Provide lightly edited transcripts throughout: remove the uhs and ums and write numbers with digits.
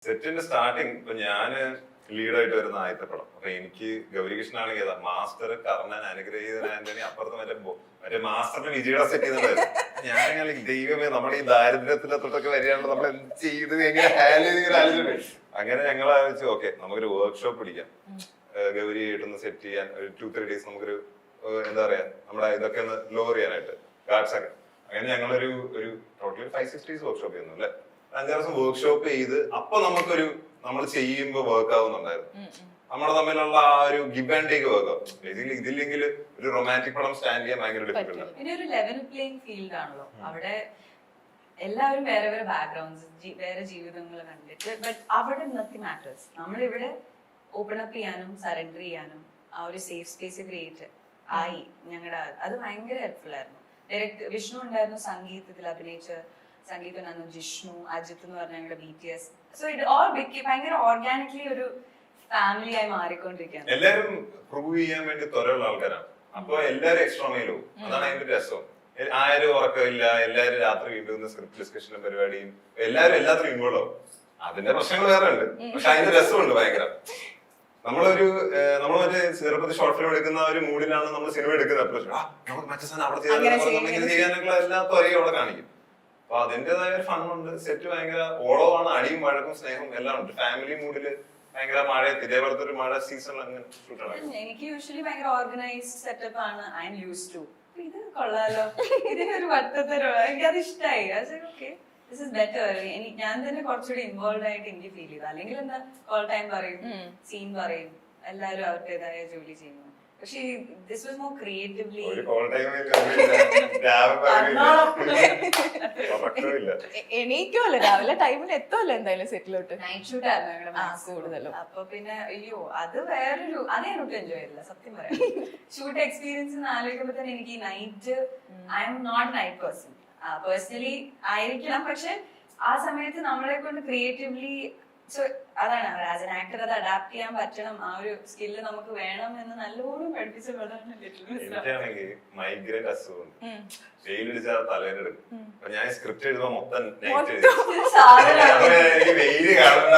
സെറ്റിന്റെ സ്റ്റാർട്ടിങ് ഇപ്പൊ ഞാന് ലീഡായിട്ട് വരുന്ന ആദ്യത്തെ പടം. അപ്പൊ എനിക്ക് ഗൗരികൃഷ്ണനാണെങ്കിൽ ഏതാ മാസ്റ്റർ, കർണൻ, അനുഗ്രഹീതൻ ആന്റണി, അപ്പുറത്ത് മറ്റേ മാസ്റ്ററിന്റെ വിജയുടെ സെറ്റ് ചെയ്യുന്നുണ്ടായിരുന്നു. ഞാനിങ്ങനെ ദൈവമേ നമ്മുടെ ഈ ദാരിദ്ര്യത്തിലെ തൊട്ടൊക്കെ വരികയാണല്ലോ, നമ്മൾ എന്ത് ചെയ്ത് എങ്ങനെ ഹാൻഡിൽ ചെയ്ത് ആലോചിച്ചു. അങ്ങനെ ഞങ്ങൾ ആലോചിച്ചു, ഓക്കെ നമുക്കൊരു വർക്ക്ഷോപ്പ് പിടിക്കാം, ഗൗരി ആയിട്ടൊന്ന് സെറ്റ് ചെയ്യാൻ ഒരു 2-3 days നമുക്കൊരു എന്താ പറയാ നമ്മുടെ ഇതൊക്കെ ഒന്ന് ലോവർ ചെയ്യാനായിട്ട് ഗാർഡ്സ് ഒക്കെ. അങ്ങനെ ഞങ്ങളൊരു ടോട്ടലി 5-6 days വർക്ക്ഷോപ്പ് ചെയ്യുന്നു അല്ലെ, 5 ദിവസം വർക്ക്ഷോപ്പ് ചെയ്ത് അപ്പൊ നമുക്കൊരു നമ്മൾ ചെയ്യുമ്പോ വർക്ക് ആവുന്നുണ്ടായിരുന്നു. നമ്മുടെ തമ്മിലുള്ള ആ ഒരു ഗിവ് ആൻഡ് ടേക്ക് വർക്ക് ആവും. ഇതില്ലെങ്കിൽ ഒരു റൊമാൻറ്റിക് പടം സ്റ്റാൻഡ് ചെയ്യാൻ ഭയങ്കര ഡിഫിക്കൽട്ടാണ്. പിന്നെ ഒരു ലെവൽ പ്ലേയിങ് ഫീൽഡ് ആണല്ലോ അവിടെ, എല്ലാവരും വേറെ വേറെ ബാക്ക്ഗ്രൗണ്ട്സ്, വേറെ ജീവിതങ്ങൾ കണ്ടിട്ട്, ബട്ട് അവിടെ നത്തിങ് മാറ്റേഴ്സ്. നമ്മളിവിടെ ഓപ്പൺ അപ്പ് ചെയ്യാനും സറണ്ടർ ചെയ്യാനും ആ ഒരു സേഫ് സ്പേസ് ക്രിയേറ്റ് ആയി ഞങ്ങളുടെ, അത് ഭയങ്കര ഹെൽപ്ഫുൾ ആയിരുന്നു. ഡയറക്ട് വിഷ്ണു ഉണ്ടായിരുന്നു സംഗീതത്തിൽ അഭിനയിച്ച, സംഗീതം ജിഷ്ണു, അജിത്ത് എന്ന് പറഞ്ഞ ഞങ്ങളുടെ BTS. സോ ഇറ്റ് ഓൾ ഭയങ്കര ഓർഗാനിക്കലി ഒരു ഫാമിലി ആയി മാറിക്കൊണ്ടിരിക്കുകയാണ്. എല്ലാരും പ്രൂവ് ചെയ്യാൻ വേണ്ടി ത്വരയുള്ള ആൾക്കാരാണ്. അപ്പൊ എല്ലാരും എക്സ്ട്രാ മൈലോ, അതാണ് അതിന്റെ രസം. ആരും ഉറക്കമില്ല, എല്ലാരും രാത്രി വീണ്ടും സ്ക്രിപ്റ്റ് ഡിസ്കഷനും പരിപാടിയും, എല്ലാരും എല്ലാത്തിനും ഇൻവോൾവ് ആവും. അതിന്റെ പ്രശ്നങ്ങൾ വേറെ ഉണ്ട്, പക്ഷെ അതിന്റെ രസമുണ്ട് ഭയങ്കര. നമ്മൾ മറ്റേ ചെറുപ്പത്തിൽ ഷോർട്ട് ഫിലിം എടുക്കുന്ന ഒരു മൂഡിലാണ് നമ്മൾ സിനിമ എടുക്കുന്നത്. നമുക്ക് മറ്റേ സാധനം അവിടെ ചെയ്യാനുള്ള എല്ലാ ത്വരയും അവിടെ കാണിക്കും. അപ്പൊ അതിന്റേതായ ഒരു ഫണ്ണുണ്ട്. സെറ്റ് ഭയങ്കര ഓളമാണ്, അടിയും വഴക്കും സ്നേഹവും എല്ലാം ഉണ്ട്. ഫാമിലി മൂഡില് ഭയങ്കര മഴ, ഇതേപോലത്തെ ഒരു മഴ സീസണിൽ അങ്ങനെ ഷൂട്ടാണ്. എനിക്ക് യൂഷ്വലി ഭയങ്കര ഓർഗനൈസ്ഡ് സെറ്റപ്പ് ആണ് ഐ എം യൂസ്ഡ് ടു. ഇത് കൊള്ളാലോ, ഇതിനൊരു വട്ടത്തരോ, എനിക്കത് ഇഷ്ടമായി. Okay this is better. ഞാൻ തന്നെ കുറച്ചുകൂടി ഇൻവോൾവ് ആയിട്ട് എനിക്ക് ഫീൽ ചെയ്തു. അല്ലെങ്കിൽ എന്താ കോൾ ടൈം പറയും, സീൻ പറയും, എല്ലാവരും അവരുടേതായ ജോലി ചെയ്യുന്നു. പക്ഷെ ദിസ് വാസ് മോർ ക്രിയേറ്റീവ്ലി. എണീക്കുമല്ലോ രാവിലെ ടൈമിൽ എത്തുമല്ലോ എന്തായാലും സെറ്റിലോട്ട്. നൈറ്റ് ഷൂട്ട് ആയിരുന്നു കൂടുതലും. അപ്പൊ പിന്നെ അയ്യോ അത് വേറൊരു, അതേ ഒട്ടും എൻജോയ് ചെയ്തില്ല സത്യം പറയാം. ഷൂട്ട് എക്സ്പീരിയൻസ് ആലോചിക്കുമ്പോ തന്നെ എനിക്ക് night, I am not night person personally ആയിരിക്കണം. പക്ഷെ ആ സമയത്ത് നമ്മളെ കൊണ്ട് ക്രിയേറ്റീവ്ലി, സോ അതാണ് ആസ് എൻ ആക്ടർ അത് അഡാപ്റ്റ് ചെയ്യാൻ പറ്റണം. ആ ഒരു സ്കില്ല് നമുക്ക് വേണം എന്ന് നല്ലോണം പഠിപ്പിച്ച പടമാണ് ലിറ്റിൽ മിസ്. എനിക്കാണെങ്കിൽ മൈഗ്രേറ്റ് അസുഖം, വെയിലടിച്ചാൽ തലേനെടുക്കും. അപ്പൊ ഞാൻ സ്ക്രിപ്റ്റ് എഴുതുമ്പോ മൊത്തം നൈറ്റ് എഴുതും. വെയില് കാണുന്ന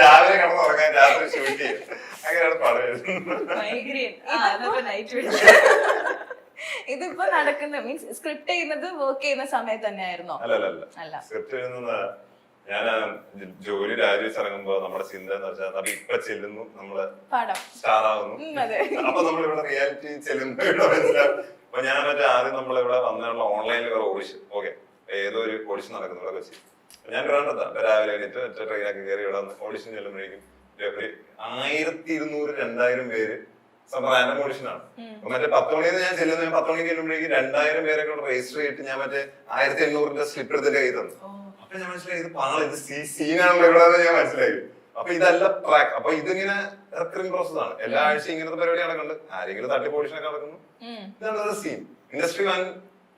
രാവിലെ കിടന്ന് ഉറങ്ങാൻ, രാത്രി ഷൂട്ട് ചെയ്യും. അങ്ങനെയാണ് പടം എഴുതുന്നത്. ഇതിപ്പോ നടക്കുന്ന മീൻസ് സ്ക്രിപ്റ്റ് ചെയ്യുന്നത് വർക്ക് ചെയ്യുന്ന സമയത്ത് തന്നെയായിരുന്നോ? അല്ല, സ്ക്രിപ്റ്റ് എഴുതുന്ന ഞാൻ ജോലി രാജിവെച്ച് ഇറങ്ങുമ്പോ നമ്മുടെ ചിന്ത എന്ന് വെച്ചാൽ അപ്പൊ ഇപ്പൊ ചെല്ലുന്നു, നമ്മള് സ്റ്റാർ ആവുന്നു. അപ്പൊ നമ്മളിവിടെ റിയാലിറ്റി ചെല്ലുമ്പോ ഇവിടെ മനസ്സിലാവും. അപ്പൊ ഞാൻ മറ്റേ ആദ്യം നമ്മളിവിടെ വന്നുള്ള ഓൺലൈനിൽ വേറെ ഓഡിഷൻ, ഓക്കെ ഏതോ ഒരു ഓഡിഷൻ നടക്കുന്നു ഇവിടെ വെച്ച്. ഞാൻ ട്രിവാൻഡ്രത്താണ്. രാവിലെ കഴിഞ്ഞിട്ട് മറ്റേ ട്രെയിനൊക്കെ കയറി ഇവിടെ വന്ന് ഓഡിഷൻ ചെല്ലുമ്പോഴേക്കും 1200-2000 പേര് റാൻഡം ഓഡിഷനാണ്. മറ്റേ 10 മണിന്ന് ഞാൻ ചെല്ലുന്നത്, 10 മണിക്ക് ചെല്ലുമ്പോഴേക്കും 2000 പേരൊക്കെ രജിസ്റ്റർ ചെയ്തിട്ട് ഞാൻ മറ്റേ 1800 സ്ലിപ്പ് എടുത്തിട്ട് കൈ തന്നു. അപ്പൊ ഞാൻ മനസ്സിലായി ഇത് സീനാണല്ലോ ഇവിടെ, ഞാൻ മനസ്സിലായി. അപ്പൊ ഇതല്ല ട്രാക്ക്. അപ്പൊ ഇതിങ്ങനെ റെക്കറിംഗ് പ്രോസസ് ആണ്. എല്ലാ ആഴ്ചയും ഇങ്ങനത്തെ പരിപാടി നടക്കുന്നുണ്ട്. ആരെങ്കിലും തട്ടിപ്പ് ഓഡിഷനൊക്കെ നടക്കുന്നു. ഇതാണ് സീൻ. ഇൻഡസ്ട്രി വൻ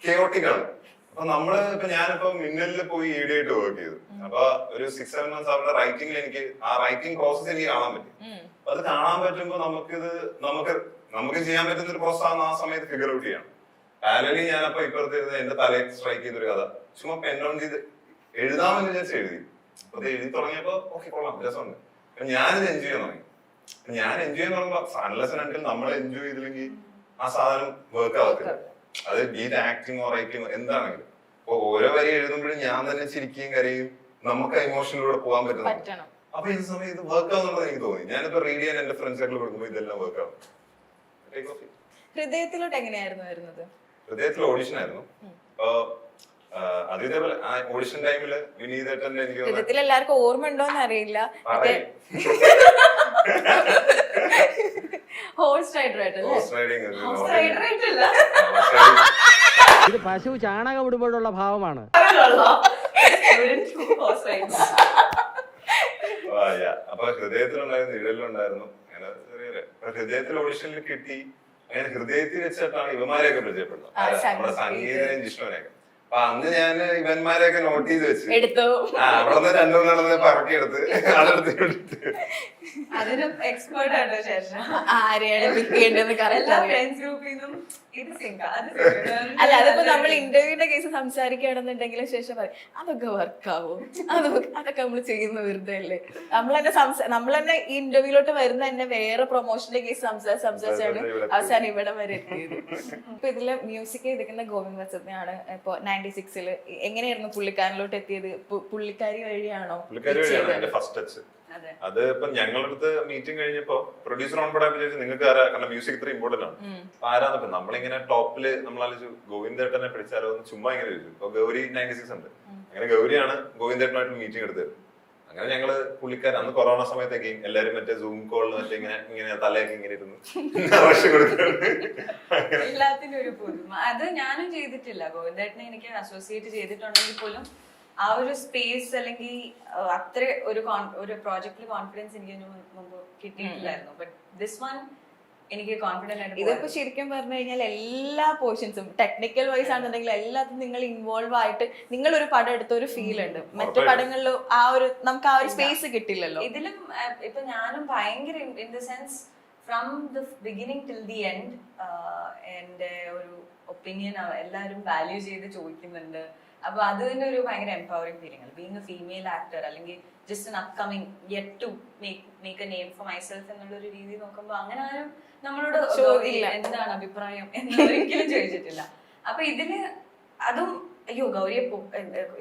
കെയോട്ടിക് ആണ്. അപ്പൊ നമ്മള് ഞാനിപ്പോ മിന്നലില് പോയി ED ആയിട്ട് വർക്ക് ചെയ്തു. അപ്പൊ ഒരു 6-7 months അവരുടെ റൈറ്റിംഗിൽ എനിക്ക് ആ റൈറ്റിംഗ് പ്രോസസ് എനിക്ക് കാണാൻ പറ്റും. അപ്പൊ അത് കാണാൻ പറ്റുമ്പോ നമുക്ക് ചെയ്യാൻ പറ്റുന്ന ഒരു പ്രോസസ് ആണ്. ആ സമയത്ത് ഫിഗർ ഔട്ട് ചെയ്യണം. പാരലി ഞാനപ്പോ ഇപ്പുറത്ത് എന്റെ തലയിൽ സ്ട്രൈക്ക് ചെയ്തൊരു കഥ ചുമ്മാ പെൻ ഡൗൺ ചെയ്ത് എഴുതാമെന്ന് വിചാരിച്ച് എഴുതി. അപ്പൊ അത് എഴുതി തുടങ്ങിയപ്പോ ഓക്കെ കൊള്ളാം, രസമുണ്ട്. അപ്പൊ ഞാനിത് എൻജോയ് ചെയ്യാൻ തുടങ്ങി. ഞാൻ എൻജോയ് ചെയ്യാൻ തുടങ്ങുമ്പോ അൺലെസ് ആൻഡ് അണ്ടിൽ നമ്മൾ എൻജോയ് ചെയ്തില്ലെങ്കിൽ ആ സാധനം വർക്ക് ആവത്തില്ല. അത് ബീറ്റ് ആക്ടിങ്ങോ റൈറ്റിങ്ങോ എന്താണെങ്കിലും. അപ്പൊ ഓരോ വരി എഴുതുമ്പോഴും ഞാൻ തന്നെ ചിരിക്കുകയും കരയും, നമുക്ക് ഇമോഷനിലൂടെ പോകാൻ പറ്റണം. അപ്പൊ ഈ സമയം ഇത് വർക്ക് ആവുന്നുള്ളത് എനിക്ക് തോന്നി. ഞാനിപ്പോ റീഡ് ചെയ്യാൻ എന്റെ ഫ്രണ്ട്സുകൾ കൊടുക്കുമ്പോ ഇതെല്ലാം വർക്ക് ആവും. ഹൃദയത്തിലോട്ട് എങ്ങനെയായിരുന്നു വരുന്നത്? ഹൃദയത്തിൽ ഓഡിഷൻ ആയിരുന്നു. അപ്പൊ അത് ഇതേപോലെ ആ ഓഡിഷൻ ടൈമില് വിനീതേട്ടന്റെ എനിക്ക് ഹൃദയത്തിൽ എല്ലാവർക്കും ഓർമ്മ ഉണ്ടോന്ന് അറിയില്ല, ഹോഴ്സ് റൈഡിങ് ഇത് പശു ചാണകം ഇടുമ്പോഴുള്ള ഭാവമാണ്. അപ്പൊ ഹൃദയത്തിലുണ്ടായിരുന്നു, ഇടയിലുണ്ടായിരുന്നു. അങ്ങനെ ഹൃദയത്തിൽ ഓഡിഷനിൽ കിട്ടി. അങ്ങനെ ഹൃദയത്തിൽ വെച്ചിട്ടാണ് ഇവന്മാരെയൊക്കെ പരിചയപ്പെടുന്നത്, നമ്മുടെ സംഗീതനെയും ജിഷ്ണുവിനെയൊക്കെ. അപ്പൊ അന്ന് ഞാൻ ഇവന്മാരെയൊക്കെ നോട്ട് ചെയ്ത് വെച്ച് എടുത്തു. അവിടെ നിന്ന് രണ്ടുമൂന്നെണ്ണം പറക്കിയെടുത്ത് അതെടുത്ത് അതിനും എക്സ്പേർട്ട് ആട്ടോ ശേഷം. ആരെയാണ് പിക്ക് ചെയ്യേണ്ടതെന്ന് എല്ലാ കറക്റ്റ് ഫ്രണ്ട്സ് ഗ്രൂപ്പിൽ നിന്നും ഇത് സിങ്ക അത് അല്ല, അതിപ്പോ നമ്മൾ ഇന്റർവ്യൂവിന്റെ കേസ് സംസാരിക്കുകയാണെന്നുണ്ടെങ്കിൽ ശേഷം പറയും അതൊക്കെ വർക്കാവും, അതൊക്കെ നമ്മൾ ചെയ്യുന്ന വെറുതെ അല്ലേ. നമ്മൾ തന്നെ ഈ ഇന്റർവ്യൂലോട്ട് വരുന്ന തന്നെ വേറെ പ്രൊമോഷന്റെ കേസ് സംസാരിച്ചാണ് അവസാനം ഇവിടെ വരെ എത്തിയത്. ഇപ്പൊ ഇതില് മ്യൂസിക് ചെയ്തിരിക്കുന്ന ഗോവിന്ദ് വസന്തയാണ്. ഇപ്പൊ 96 എങ്ങനെയായിരുന്നു പുള്ളിക്കാരനിലോട്ട് എത്തിയത്? പുള്ളിക്കാരി വഴിയാണോ? ഫസ്റ്റ് ടച്ച് അത് ഇപ്പൊ ഞങ്ങളുടെ അടുത്ത് മീറ്റിംഗ് കഴിഞ്ഞപ്പോ പ്രൊഡ്യൂസർ ഓൺ ബോർഡ് വിചാരിച്ചു നിങ്ങൾക്ക് ആരാ, കാരണം മ്യൂസിക് ഇത്ര ഇമ്പോർട്ടന്റ് ആണ്. അപ്പൊ ആരാന്നിപ്പോ നമ്മളിങ്ങനെ ടോപ്പില് നമ്മളാലോചിച്ചു ഗോവിന്ദേട്ടനെ പിടിച്ചാലോ എന്ന് ചുമ്മാ ഇങ്ങനെ ചോദിച്ചു. ഇപ്പൊ ഗൗരി 96 ഉണ്ട്, അങ്ങനെ ഗൗരിയാണ് ഗോവിന്ദേട്ടനായിട്ട് മീറ്റിംഗ് എടുത്തത്. അങ്ങനെ ഞങ്ങള് പുള്ളിക്കാരൻ അന്ന് കൊറോണ സമയത്തൊക്കെ എല്ലാരും മറ്റേ സൂം കോളിൽ മറ്റേ ഇങ്ങനെ തലയൊക്കെ ഇങ്ങനെ ഇരുന്നു ആവശ്യം കൊടുക്കുന്നുണ്ട്. എല്ലാത്തിനും ഒരു പുതുമ. അത് ഞാനും ചെയ്തിട്ടില്ല. ഗോവിന്ദേട്ടനെ എനിക്ക് അസോസിയേറ്റ് ചെയ്തിട്ടുണ്ടെങ്കിൽ പോലും ആ ഒരു സ്പേസ് അല്ലെങ്കിൽ അത്ര ഒരു പ്രോജക്റ്റിൽ കോൺഫിഡൻസ് എനിക്ക് മുമ്പ് കിട്ടിയിട്ടില്ലായിരുന്നു. ബട്ട് ദിസ് വൺ എനിക്ക് കോൺഫിഡന്റ് ആയിട്ട്. ഇതിപ്പോ ശരിക്കും പറഞ്ഞു കഴിഞ്ഞാൽ എല്ലാ പോർഷൻസും ടെക്നിക്കൽ വൈസ് ആണെന്നുണ്ടെങ്കിൽ എല്ലാത്തിനും നിങ്ങൾ ഇൻവോൾവ് ആയിട്ട് നിങ്ങൾ ഒരു പടം എടുത്ത ഒരു ഫീൽ ഉണ്ട്. മറ്റു പടങ്ങളിൽ നമുക്ക് ആ ഒരു സ്പേസ് കിട്ടില്ലല്ലോ. ഇതിലും ഇപ്പൊ ഞാനും ഭയങ്കര in the sense from the beginning till the end എന്റെ ഒരു ഒപ്പീനിയൻ എല്ലാവരും വാല്യൂ ചെയ്ത് ചോദിക്കുന്നുണ്ട്. അപ്പൊ അത് തന്നെ ഒരു ഭയങ്കര എംപവറിംഗ് ഫീലിംഗ് ആണ്. ബീങ് എ ഫീമെയിൽ ആക്ടർ അല്ലെങ്കിൽ just an upcoming yet to make a name for myself എന്നുള്ള ഒരു രീതി നോക്കുമ്പോ അങ്ങനെ ആരും നമ്മളോട് എന്താണ് അഭിപ്രായം എന്നൊരിക്കലും ചോദിച്ചിട്ടില്ല. അപ്പൊ ഇതിന് അതും അയ്യോ ഗൗരിയെ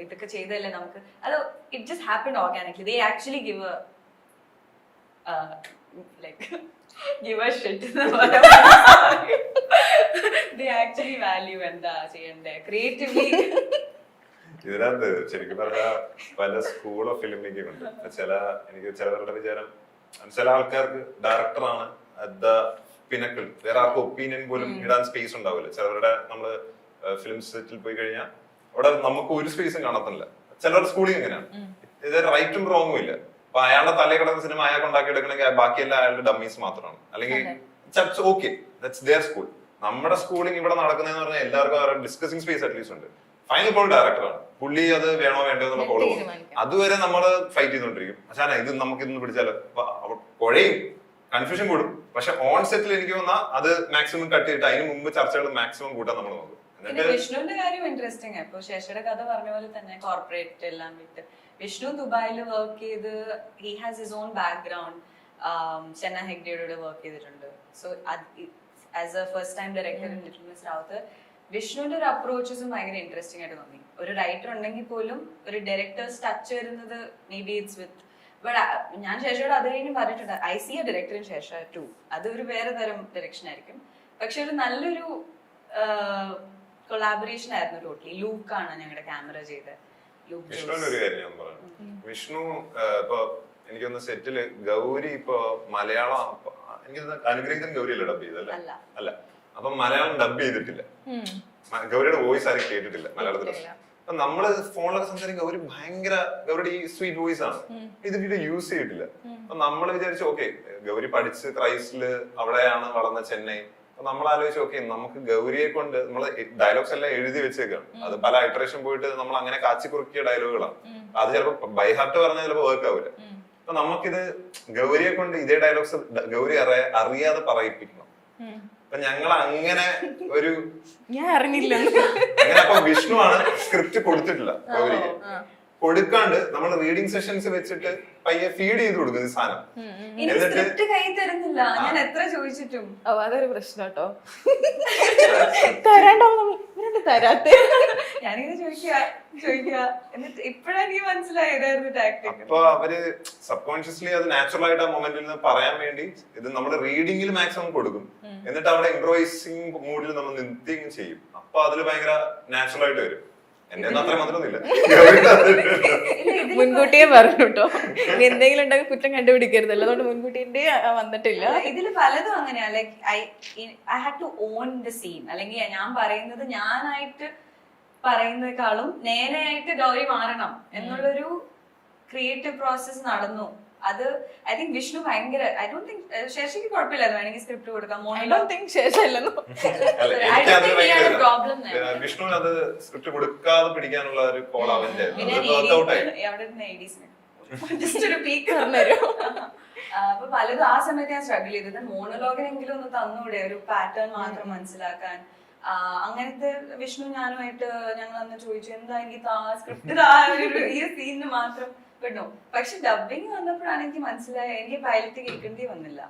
ഇതൊക്കെ ചെയ്തല്ലേ നമുക്ക്, അത് it just happened organically. They actually give a shit. They actually value എന്താ ചെയ്യണ്ടേ ക്രിയേറ്റീവ്ലി. ഇതിനകത്ത് ശരിക്കും പറഞ്ഞാൽ പല സ്കൂൾ ഓഫ് ഫിലിം മേക്കിംഗ് ഉണ്ട്. എനിക്ക് ചിലവരുടെ വിചാരം ചില ആൾക്കാർക്ക് ഡയറക്ടറാണ് പിന്നക്കിൾ, വേറെ ആർക്കും ഒപ്പീനിയൻ പോലും ഇടാൻ സ്പേസ് ഉണ്ടാവില്ല. ചിലവരുടെ നമ്മള് ഫിലിം സെറ്റിൽ പോയി കഴിഞ്ഞാൽ അവിടെ നമുക്ക് ഒരു സ്പേസും കാണത്തില്ല. ചിലവരുടെ സ്കൂളിൽ എങ്ങനെയാണ്, ഇത് റൈറ്റും റോങ്ങും ഇല്ല. അപ്പൊ അയാളുടെ തലയിൽ കിടക്കുന്ന സിനിമ അയാൾക്ക് ഉണ്ടാക്കിയെടുക്കണമെങ്കിൽ ബാക്കിയെല്ലാം അയാളുടെ ഡമ്മീസ് മാത്രമാണ്. അല്ലെങ്കിൽ ഓക്കെ ദാറ്റ്സ് ദെയർ സ്കൂൾ. നമ്മുടെ സ്കൂളിംഗ് ഇവിടെ നടക്കുന്നതെന്ന് പറഞ്ഞാൽ എല്ലാവർക്കും അവരുടെ ഡിസ്കസിംഗ് സ്പേസ് അറ്റ്ലീസ്റ്റ് ഉണ്ട്. ഫൈനൽ ഇപ്പോൾ ഡയറക്ടറാണ്, പുള്ളി അത് വേണോ വേണ്ടോ എന്നുള്ള കോള് പോകും. അതുവരെ നമ്മള് ഫൈറ്റ് ചെയ്തോണ്ടിരിക്കും. പക്ഷേ ഇത് നമുക്ക് ഇതൊന്ന് പിടിച്ചാലോ കുഴയും, കൺഫ്യൂഷൻ കൂടും. പക്ഷെ ഓൺ സെറ്റിൽ എനിക്ക് വന്നാൽ അത് മാക്സിമം കട്ട് ചെയ്തിട്ട് അതിന് മുമ്പ് ചർച്ചകൾ മാക്സിമം കൂട്ടാൻ നമ്മൾ നോക്കും. വിഷ്ണുവിന്റെ കാര്യം ഇൻട്രസ്റ്റിംഗ് ആണ്. ഇപ്പൊ ശേഷയുടെ കഥ പറഞ്ഞ പോലെ തന്നെ കോർപ്പറേറ്റ് എല്ലാം വിട്ട് വിഷ്ണു ദുബായിൽ വർക്ക് ചെയ്ത് he has his own background. ചെന്ന ഹെഗ്ഡെയോട് വർക്ക് ചെയ്തിട്ടുണ്ട്. So as a first time director in Little Miss Rawther വിഷ്ണുവിന്റെ ഒരു അപ്രോച്ചസും ഭയങ്കര ഇൻട്രസ്റ്റിംഗ് ആയിട്ട് തോന്നി. ഒരു റൈറ്റർ ഉണ്ടെങ്കിൽ പോലും ഒരു ഡയറക്ടേഴ്സ് ടച്ച് വരുന്നത് മേ ബി ഇറ്റ്സ് വിത്ത്. ഞാൻ ശേഷയോട് അത് കഴിഞ്ഞ് പറഞ്ഞിട്ടുണ്ട് I see a director in Shesha 2. അതൊരു വേറെ തരം ഡയറക്ഷൻ ആയിരിക്കും. പക്ഷെ ഒരു നല്ലൊരു കൊളാബറേഷൻ ആയിരുന്നു. ടോട്ടലി ലൂക്കാണ് ഞങ്ങളുടെ ക്യാമറ ചെയ്ത്. വിഷ്ണുവിന്റെ ഒരു കാര്യം ഞാൻ പറഞ്ഞു. വിഷ്ണു ഇപ്പൊ എനിക്കൊന്ന് സെറ്റില് ഗൗരി ഇപ്പൊ മലയാളം എനിക്ക് അനുഗ്രഹിക്കാൻ ഗൗരിയല്ല ഡബ് ചെയ്തല്ലേ? അല്ല. അപ്പൊ മലയാളം ഡബ് ചെയ്തിട്ടില്ല. ഗൗരിയുടെ വോയിസ് ആരും കേട്ടിട്ടില്ല മലയാളത്തിൽ. അപ്പൊ നമ്മള് ഫോണിലൊക്കെ സംസാരിക്കും ഗൗരി ഭയങ്കര ഗൗരിയുടെ ഈ സ്വീറ്റ് വോയിസ് ആണ്. ഇത് വീഡിയോ യൂസ് ചെയ്തിട്ടില്ല. അപ്പൊ നമ്മൾ വിചാരിച്ചു ഓക്കെ ഗൗരി പഠിച്ച് ക്രൈസ്റ്റില് അവിടെയാണ് വളർന്ന ചെന്നൈ. അപ്പൊ നമ്മൾ ആലോചിച്ചു ഓക്കെ നമുക്ക് ഗൗരിയെ കൊണ്ട് നമ്മള് ഡയലോഗ്സ് എല്ലാം എഴുതി വെച്ചേക്കാണ്. അത് പല ഇറ്ററേഷൻ പോയിട്ട് നമ്മൾ അങ്ങനെ കാച്ചി കുറുക്കിയ ഡയലോഗുകളാണ്. അത് ചിലപ്പോ ബൈഹാർട്ട് പറഞ്ഞാൽ ചിലപ്പോ വർക്ക് ആവില്ല. അപ്പൊ നമുക്കിത് ഗൗരിയെ കൊണ്ട് ഇതേ ഡയലോഗ്സ് ഗൗരി അറിയാതെ പറയിപ്പിക്കണം. അപ്പൊ ഞങ്ങൾ അങ്ങനെ ഒരു ഞാൻ അറിഞ്ഞില്ല. അങ്ങനെ അപ്പൊ വിഷ്ണുവാണ് സ്ക്രിപ്റ്റ് കൊടുത്തിട്ടില്ല ഗൗരിക്ക്. കൊടുക്കാണ്ട് നമ്മൾ റീഡിംഗ് സെഷൻസ് വെച്ചിട്ട് പയ്യെ ഫീഡ് ചെയ്ത് കൊടുക്കും ഈ സാധനം. സ്ക്രിപ്റ്റ് കൈ തരുന്നില്ല. ഞാൻ എത്ര ചോദിച്ചിട്ടും അതൊരു പ്രശ്നം കേട്ടോ. തരാണ്ടാവും തരാത്ത ഞാനിങ്ങനെ ചോദിക്കുക എന്നിട്ട് ഇപ്പഴാണ് എനിക്ക് മനസ്സിലായതായിരുന്നു ടാക്ടിക്. അപ്പൊ അവര് സബ് കോൺഷ്യസ്ലി അത് നാച്ചുറൽ ആയിട്ട് ആ മൊമെന്റിൽ നിന്ന് പറയാൻ വേണ്ടി ഇത് നമ്മുടെ റീഡിംഗിൽ മാക്സിമം കൊടുക്കും. എന്നിട്ട് അവിടെ ഇംപ്രൂവൈസിങ് മൂഡിൽ നമ്മൾ നിത്യം ചെയ്യും. അപ്പൊ അതില് ഭയങ്കര നാച്ചുറൽ ആയിട്ട് വരും. എന്റെ അത്ര മാത്രമൊന്നുമില്ല, മുൻകൂട്ടിയെ പറഞ്ഞു കേട്ടോ. എന്തെങ്കിലും ഉണ്ടെങ്കിൽ കുറ്റം കണ്ടുപിടിക്കരുതല്ലോ, അതുകൊണ്ട് മുൻകൂട്ടിന്റെ വന്നിട്ടില്ല. ഇതില് പലതും അങ്ങനെയാ. Like I had to own the scene. അല്ലെങ്കിൽ ഞാൻ പറയുന്നത് ഞാനായിട്ട് പറയുന്നതിനേക്കാളും നേരെയായിട്ട് ഗൗരി മാറണം എന്നുള്ളൊരു ക്രിയേറ്റീവ് പ്രോസസ് നടന്നു. അത് ഐ തിങ്ക് വിഷ്ണു ഭയങ്കര ഐ ഡോണ്ട് തിങ്ക് ശശിക്ക് കുഴപ്പമില്ലായിരുന്നു വേണമെങ്കിൽ സ്ക്രിപ്റ്റ് കൊടുക്കാം ഐ മോണോ ഡോണ്ട് തിങ്ക് ശേഷമല്ലെന്നോ അല്ല, I don't എനിക്കത് think he had a problem ഭയങ്കര there. വിഷ്ണുവിന് അത് സ്ക്രിപ്റ്റ് കൊടുക്കാതെ പിടിക്കാനുള്ള ഒരു കോൾ അവന്റെ പിന്നെ വർക്ക്ഔട്ടായി. അവിടെ നിന്ന് ഏഡീസിന് ജസ്റ്റ് ഒരു പീക്ക് പറഞ്ഞുതരൂ. അപ്പൊ പലതും ആ സമയത്ത് ഞാൻ സ്ട്രഗിൾ ചെയ്തത് മോണലോഗിനെങ്കിലും ഒന്ന് തന്നൂടെ ഒരു പാറ്റേൺ മാത്രം മനസ്സിലാക്കാൻ. അങ്ങനത്തെ വിഷ്ണു ഞാനുമായിട്ട് ഞങ്ങൾ അന്ന് ചോദിച്ചു എന്താ എനിക്ക് സ്ക്രിപ്റ്റ് ഈ സീനിന് മാത്രം പെണ്ണു. പക്ഷെ ഡബിങ് വന്നപ്പോഴാണ് എനിക്ക് മനസ്സിലായ എനിക്ക് പൈലറ്റ് കേൾക്കേണ്ടി വന്നില്ല.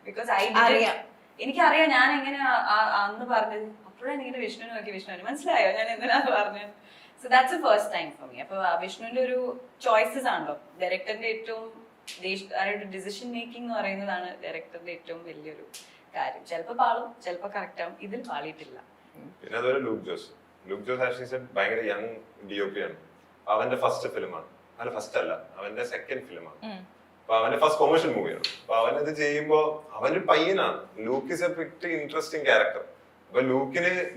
ബിക്കോസ് അറിയാം. എനിക്കറിയാം ഞാൻ എങ്ങനെ അന്ന് പറഞ്ഞത്. അപ്പോഴാണ് ഇങ്ങനെ വിഷ്ണുവിനെ നോക്കി വിഷ്ണുവിന് മനസ്സിലായോ ഞാൻ എന്തിനാ പറഞ്ഞത്. So that's A first time for me. അപ്പൊ വിഷ്ണുവിന്റെ ഒരു ചോയ്സസ് ആണല്ലോ ഡയറക്ടറിന്റെ ഏറ്റവും ഡിസിഷൻ മേക്കിംഗ് എന്ന് പറയുന്നതാണ് ഡയറക്ടറിന്റെ ഏറ്റവും വലിയൊരു കാര്യം. ചിലപ്പോ പാളും ചിലപ്പോ കറക്റ്റ് ആവും. ഇതിൽ പാളിയിട്ടില്ല. പിന്നെ അതുപോലെ ലൂക്ക് ജോസ് ആക്ച്വലി സെഡ് ഭയങ്കര യങ് DOP ആണ്. അവന്റെ ഫസ്റ്റ് ഫിലിമാണ്. അല്ല ഫസ്റ്റ് അല്ല, അവന്റെ സെക്കൻഡ് ഫിലിമാണ്. അപ്പൊ അവന്റെ ഫസ്റ്റ് കൊമേഴ്ഷ്യൽ മൂവിയാണ്. അപ്പൊ അവനത് ചെയ്യുമ്പോ അവനൊരു പയ്യനാണ്. Luke is a pretty interesting character. അപ്പൊ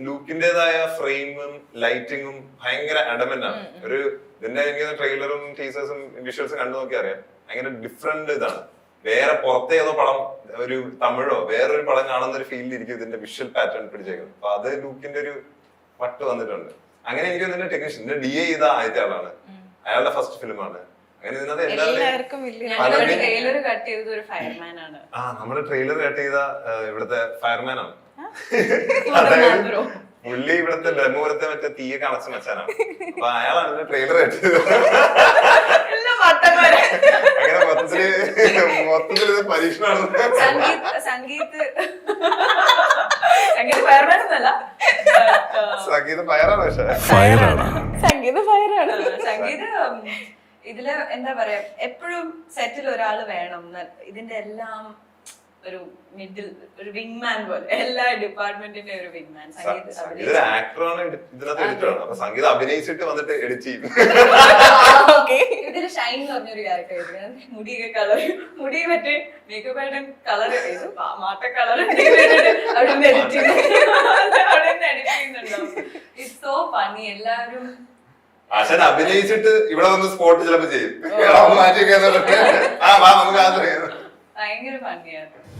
ലൂക്കിന്റേതായ ഫ്രെയിമും ലൈറ്റിങ്ങും ഭയങ്കര അഡമന്റ് ആണ്. ഒരു ഇതിന്റെ എനിക്ക് ട്രെയിലറും ടീസേഴ്സും വിഷ്വൽസും കണ്ടു നോക്കി അറിയാം. ഭയങ്കര ഡിഫറെന്റ് ഇതാണ്. വേറെ പുറത്തെ ഏതോ പടം, ഒരു തമിഴോ വേറൊരു പടം കാണുന്ന ഒരു ഫീലിൽ ഇരിക്കും ഇതിന്റെ വിഷ്വൽ പാറ്റേൺ പിടിച്ചേക്കുന്നത്. അപ്പൊ അത് ലൂക്കിന്റെ ഒരു വട്ട് വന്നിട്ടുണ്ട്. അങ്ങനെ എനിക്ക് ഇതിന്റെ ടെക്നീഷ്യൻ ഇതിന്റെ DA ചെയ്ത ആദ്യത്തെ ആളാണ്. അയാളുടെ ഫസ്റ്റ് ഫിലിമാണ്. അങ്ങനെ ഇതിനകത്ത് എല്ലാവർക്കും വലിയ ട്രെയിലർ കട്ട് ചെയ്തത് ഒരു ഫയർമാൻ ആണ്. നമ്മുടെ ട്രെയിലർ കട്ട് ചെയ്ത ഇവിടുത്തെ ഫയർമാൻ ആണ്. ബ്രോ പുള്ളി ഇവിടുത്തെ ബ്രഹ്മപുരത്തെ മറ്റേ തീയൊക്കെ അണച്ചു വെച്ചാനാണ്. അപ്പൊ അയാളാണ് ട്രെയിലർ കട്ട് ചെയ്തത്. എല്ലാം വട്ടന്മാരെ. അങ്ങനെ മൊത്തത്തില് ഇത് പരീക്ഷണമാണ്. സംഗീത് ഫയർമാൻ എന്നല്ല, സംഗീതം ഫയറാണ്. പക്ഷെ സംഗീത ഫയറാണ്. സംഗീത് ഇതില് എന്താ പറയാ എപ്പോഴും സെറ്റിൽ ഒരാള് വേണം. ഇതിന്റെ എല്ലാം ഒരു മിഡിൽ ഒരു വിങ്മാൻ പോലെ എല്ലാ ഡിപ്പാർട്ട്മെന്റിന്റെ ഒരു വിങ്മാൻ. സംഗീത് ഇതൊരു ആക്ടറാണ്, ഇതിനകത്ത് എഡിറ്ററാണ്. അപ്പൊ സംഗീതം അഭിനയിച്ചിട്ട് വന്നിട്ട് എഡിറ്റ് ചെയ്യും. ഇതില് ഷൈൻ എന്ന് പറഞ്ഞൊരു ക്യാരക്ടർ മുടിയൊക്കെ കളർ, മുടി മറ്റേ മേക്കപ്പ് ആയിട്ട് കളർ മാട്ട കളർ അവിടെ നിന്ന് എഡിറ്റ് ചെയ്യുന്നുണ്ടാവും. It's so funny. എല്ലാവരും അച്ഛൻ അഭിനയിച്ചിട്ട് ഇവിടെ വന്ന് സ്പോട്ട് ചിലപ്പോ ചെയ്യും. മാറ്റി നമുക്ക് ഭയങ്കര ഫണ്ണിയാണ്.